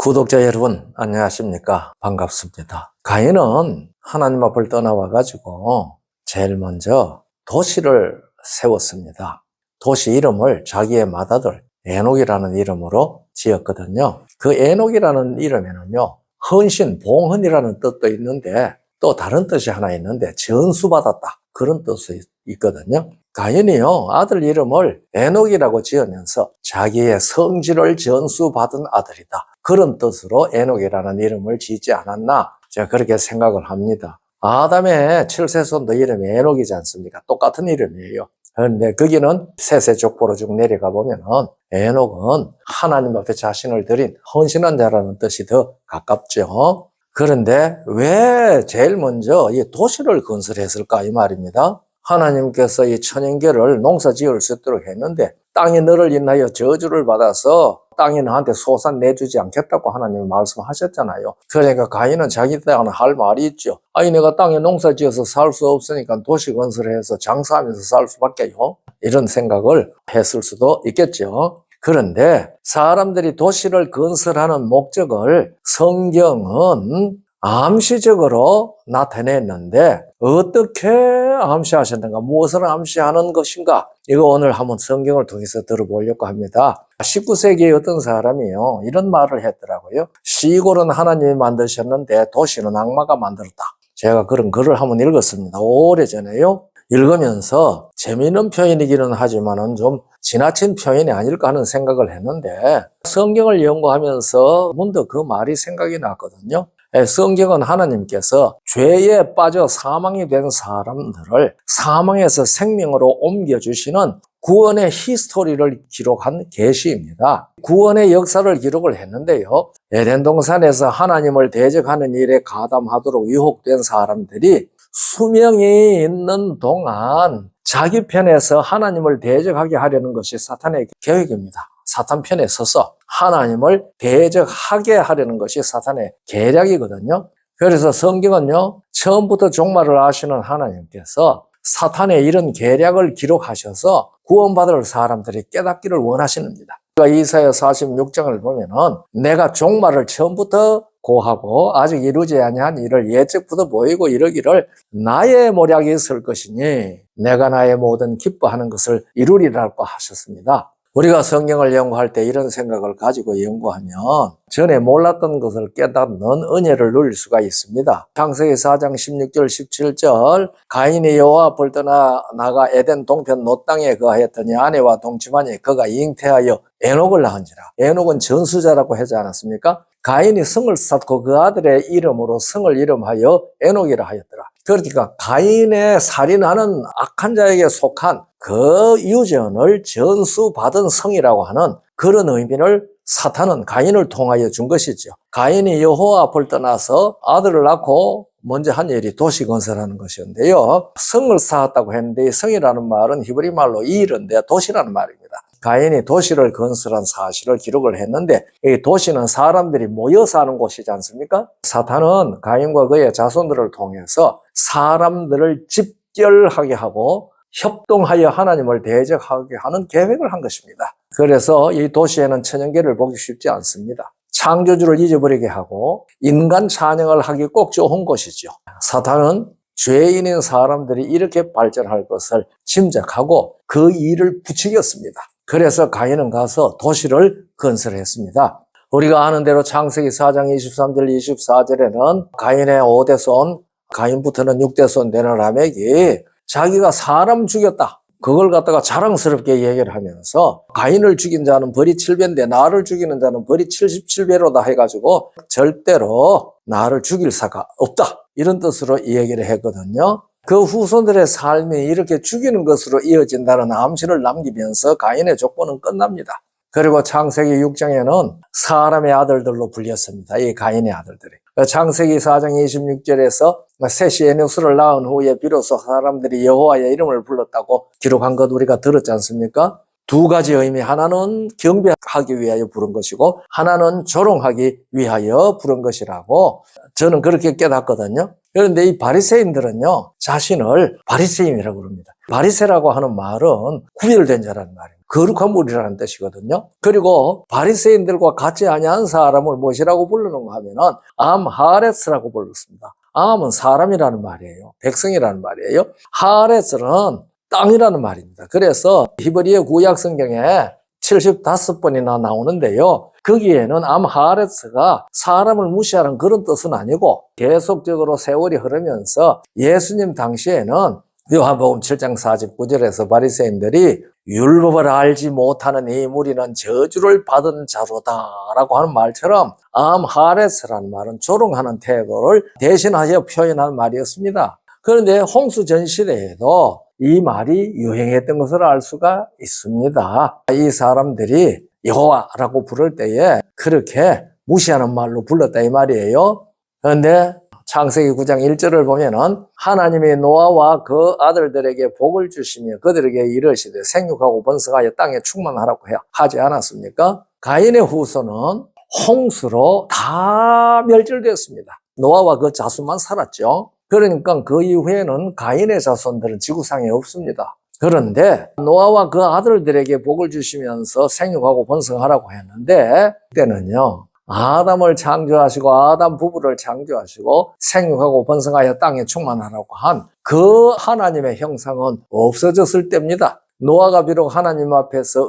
구독자 여러분 안녕하십니까? 반갑습니다. 가인은 하나님 앞을 떠나와 가지고 제일 먼저 도시를 세웠습니다. 도시 이름을 자기의 맏아들 에녹이라는 이름으로 지었거든요. 그 에녹이라는 이름에는요, 헌신, 봉헌이라는 뜻도 있는데 또 다른 뜻이 하나 있는데 전수받았다, 그런 뜻이 있거든요. 가인이요, 아들 이름을 에녹이라고 지으면서 자기의 성질을 전수받은 아들이다, 그런 뜻으로 에녹이라는 이름을 짓지 않았나, 제가 그렇게 생각을 합니다. 아담의 7세손도 이름이 에녹이지 않습니까? 똑같은 이름이에요. 그런데 거기는 셋의 족보로 쭉 내려가 보면은 에녹은 하나님 앞에 자신을 드린 헌신한 자라는 뜻이 더 가깝죠. 그런데 왜 제일 먼저 이 도시를 건설했을까, 이 말입니다. 하나님께서 이 천연계를 농사 지을 수 있도록 했는데 땅이 너를 인하여 저주를 받아서 땅이 너한테 소산 내주지 않겠다고 하나님이 말씀하셨잖아요. 그러니까 가인은 자기 땅은 할 말이 있죠. 아니, 내가 땅에 농사 지어서 살 수 없으니까 도시 건설해서 장사하면서 살 수밖에요, 이런 생각을 했을 수도 있겠죠. 그런데 사람들이 도시를 건설하는 목적을 성경은 암시적으로 나타냈는데 어떻게 암시하셨는가, 무엇을 암시하는 것인가, 이거 오늘 한번 성경을 통해서 들어보려고 합니다. 19세기에 어떤 사람이요, 이런 말을 했더라고요. 시골은 하나님이 만드셨는데 도시는 악마가 만들었다. 제가 그런 글을 한번 읽었습니다. 오래전에요. 읽으면서 재미있는 표현이기는 하지만은 좀 지나친 표현이 아닐까 하는 생각을 했는데 성경을 연구하면서 문득 그 말이 생각이 났거든요. 성경은 하나님께서 죄에 빠져 사망이 된 사람들을 사망에서 생명으로 옮겨주시는 구원의 히스토리를 기록한 계시입니다. 구원의 역사를 기록을 했는데요, 에덴 동산에서 하나님을 대적하는 일에 가담하도록 유혹된 사람들이 수명이 있는 동안 자기 편에서 하나님을 대적하게 하려는 것이 사탄의 계획입니다. 사탄 편에 서서 하나님을 대적하게 하려는 것이 사탄의 계략이거든요. 그래서 성경은요, 처음부터 종말을 아시는 하나님께서 사탄의 이런 계략을 기록하셔서 구원받을 사람들이 깨닫기를 원하십니다. 이사야 46장을 보면은 내가 종말을 처음부터 고하고 아직 이루지 아니한 일을 예측부터 보이고 이르기를 나의 모략이 있을 것이니 내가 나의 모든 기뻐하는 것을 이루리라고 하셨습니다. 우리가 성경을 연구할 때 이런 생각을 가지고 연구하면 전에 몰랐던 것을 깨닫는 은혜를 누릴 수가 있습니다. 창세기 4장 16절 17절 가인이 여호와 앞을 떠나 나가 에덴 동편 노 땅에 거하였더니 아내와 동침하니 그가 잉태하여 에녹을 낳은지라. 에녹은 전수자라고 하지 않았습니까? 가인이 성을 쌓고 그 아들의 이름으로 성을 이름하여 에녹이라 하였더라. 그러니까 가인의 살인하는 악한 자에게 속한 그 유전을 전수받은 성이라고 하는 그런 의미를 사탄은 가인을 통하여 준 것이죠. 가인이 여호와 앞을 떠나서 아들을 낳고 먼저 한 일이 도시 건설하는 것이었는데요, 성을 쌓았다고 했는데 이 성이라는 말은 히브리 말로 이르인데 도시라는 말입니다. 가인이 도시를 건설한 사실을 기록을 했는데 이 도시는 사람들이 모여 사는 곳이지 않습니까? 사탄은 가인과 그의 자손들을 통해서 사람들을 집결하게 하고 협동하여 하나님을 대적하게 하는 계획을 한 것입니다. 그래서 이 도시에는 천연계를 보기 쉽지 않습니다. 창조주를 잊어버리게 하고 인간 찬양을 하기 꼭 좋은 곳이죠. 사탄은 죄인인 사람들이 이렇게 발전할 것을 짐작하고 그 일을 부추겼습니다. 그래서 가인은 가서 도시를 건설했습니다. 우리가 아는 대로 창세기 4장 23절 24절에는 가인의 5대 손, 가인부터는 6대 손 되는 라멕이 자기가 사람 죽였다, 그걸 갖다가 자랑스럽게 얘기를 하면서 가인을 죽인 자는 벌이 7배인데 나를 죽이는 자는 벌이 77배로다 해가지고 절대로 나를 죽일 사가 없다, 이런 뜻으로 얘기를 했거든요. 그 후손들의 삶이 이렇게 죽이는 것으로 이어진다는 암시를 남기면서 가인의 족보는 끝납니다. 그리고 창세기 6장에는 사람의 아들들로 불렸습니다. 이 가인의 아들들이. 창세기 4장 26절에서 셋이 에녹을 낳은 후에 비로소 사람들이 여호와의 이름을 불렀다고 기록한 것 우리가 들었지 않습니까? 두 가지 의미, 하나는 경배하기 위하여 부른 것이고 하나는 조롱하기 위하여 부른 것이라고 저는 그렇게 깨닫거든요. 그런데 이 바리새인들은요, 자신을 바리새인이라고 그럽니다. 바리새라고 하는 말은 구별된 자라는 말입니다. 거룩한 무리라는 뜻이거든요. 그리고 바리새인들과 같지 아니한 사람을 무엇이라고 부르는가 하면은 암하레스라고 불렀습니다. 암은 사람이라는 말이에요. 백성이라는 말이에요. 하레스는 땅이라는 말입니다. 그래서 히브리어 구약 성경에 75번이나 나오는데요. 거기에는 암하레스가 사람을 무시하는 그런 뜻은 아니고 계속적으로 세월이 흐르면서 예수님 당시에는 요한복음 7장 49절에서 바리새인들이 율법을 알지 못하는 이 무리는 저주를 받은 자로다 라고 하는 말처럼 암하레스라는 말은 조롱하는 태도를 대신하여 표현한 말이었습니다. 그런데 홍수전시대에도 이 말이 유행했던 것을 알 수가 있습니다. 이 사람들이 여호와라고 부를 때에 그렇게 무시하는 말로 불렀다 이 말이에요. 그런데 창세기 9장 1절을 보면은 하나님이 노아와 그 아들들에게 복을 주시며 그들에게 이르시되 생육하고 번성하여 땅에 충만하라고 하지 않았습니까? 가인의 후손은 홍수로 다 멸절되었습니다. 노아와 그 자손만 살았죠. 그러니까 그 이후에는 가인의 자손들은 지구상에 없습니다. 그런데 노아와 그 아들들에게 복을 주시면서 생육하고 번성하라고 했는데 그때는요, 아담을 창조하시고 아담 부부를 창조하시고 생육하고 번성하여 땅에 충만하라고 한 그 하나님의 형상은 없어졌을 때입니다. 노아가 비록 하나님 앞에서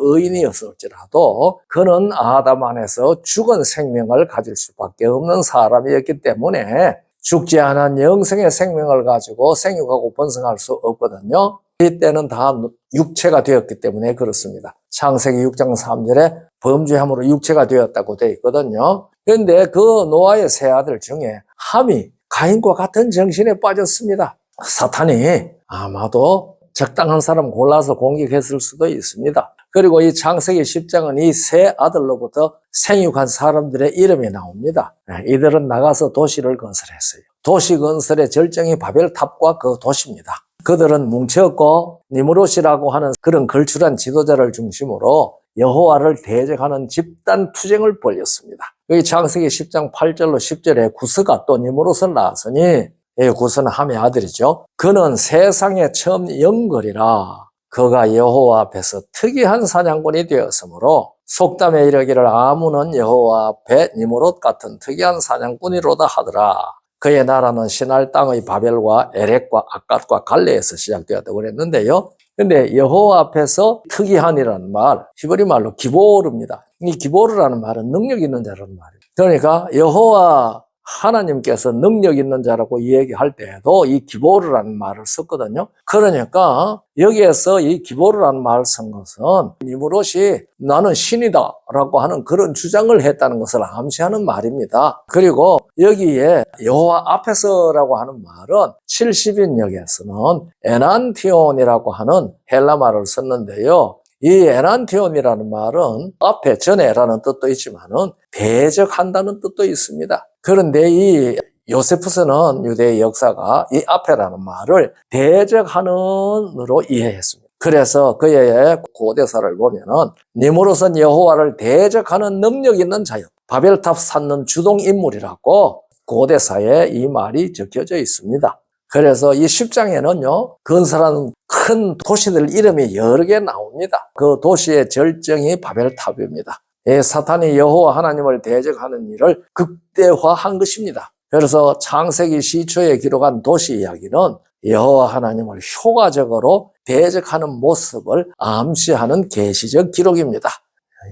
의인이었을지라도 그는 아담 안에서 죽은 생명을 가질 수밖에 없는 사람이었기 때문에 죽지 않은 영생의 생명을 가지고 생육하고 번성할 수 없거든요. 이때는 다 육체가 되었기 때문에 그렇습니다. 창세기 6장 3절에 범죄함으로 육체가 되었다고 되어 있거든요. 그런데 그 노아의 세 아들 중에 함이 가인과 같은 정신에 빠졌습니다. 사탄이 아마도 적당한 사람 골라서 공격했을 수도 있습니다. 그리고 이 창세기 10장은 이 세 아들로부터 생육한 사람들의 이름이 나옵니다. 이들은 나가서 도시를 건설했어요. 도시 건설의 절정이 바벨탑과 그 도시입니다. 그들은 뭉쳤고 니므롯이라고 하는 그런 걸출한 지도자를 중심으로 여호와를 대적하는 집단 투쟁을 벌였습니다. 여기 창세기 10장 8절로 10절에 구스가 또 니므롯을 낳았으니, 구스는 함의 아들이죠. 그는 세상에 처음 영걸이라 그가 여호와 앞에서 특이한 사냥꾼이 되었으므로 속담에 이르기를 아문은 여호와 앞에 니므롯 같은 특이한 사냥꾼이로다 하더라. 그의 나라는 신할 땅의 바벨과 에렉과 아갓과 갈레에서 시작되었다고 그랬는데요. 근데 여호와 앞에서 특이한이라는 말, 히브리 말로 기보르입니다. 이 기보르라는 말은 능력 있는 자라는 말이에요. 그러니까 여호와 하나님께서 능력 있는 자라고 이야기할 때에도 이 기보르라는 말을 썼거든요. 그러니까 여기에서 이 기보르라는 말을 쓴 것은 니므롯이 나는 신이다 라고 하는 그런 주장을 했다는 것을 암시하는 말입니다. 그리고 여기에 여호와 앞에서라고 하는 말은 70인역에서는 에난티온이라고 하는 헬라 말을 썼는데요. 이 에난티온이라는 말은 앞에 전에라는 뜻도 있지만은 대적한다는 뜻도 있습니다. 그런데 이 요세푸스는 유대의 역사가 이 앞에라는 말을 대적하는으로 이해했습니다. 그래서 그의 고대사를 보면은 니므롯은 여호와를 대적하는 능력 있는 자요, 바벨탑 쌓는 주동 인물이라고 고대사에 이 말이 적혀져 있습니다. 그래서 이 10장에는요, 건설한 큰 도시들 이름이 여러 개 나옵니다. 그 도시의 절정이 바벨탑입니다. 사탄이 여호와 하나님을 대적하는 일을 극대화한 것입니다. 그래서 창세기 시초에 기록한 도시 이야기는 여호와 하나님을 효과적으로 대적하는 모습을 암시하는 계시적 기록입니다.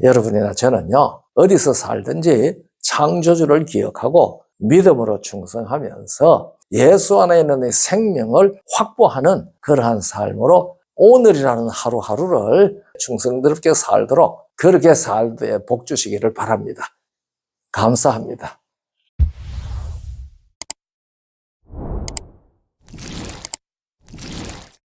여러분이나 저는요, 어디서 살든지 창조주를 기억하고 믿음으로 충성하면서 예수 안에 있는 생명을 확보하는 그러한 삶으로 오늘이라는 하루하루를 충성스럽게 살도록 그렇게 살때 복 주시기를 바랍니다. 감사합니다.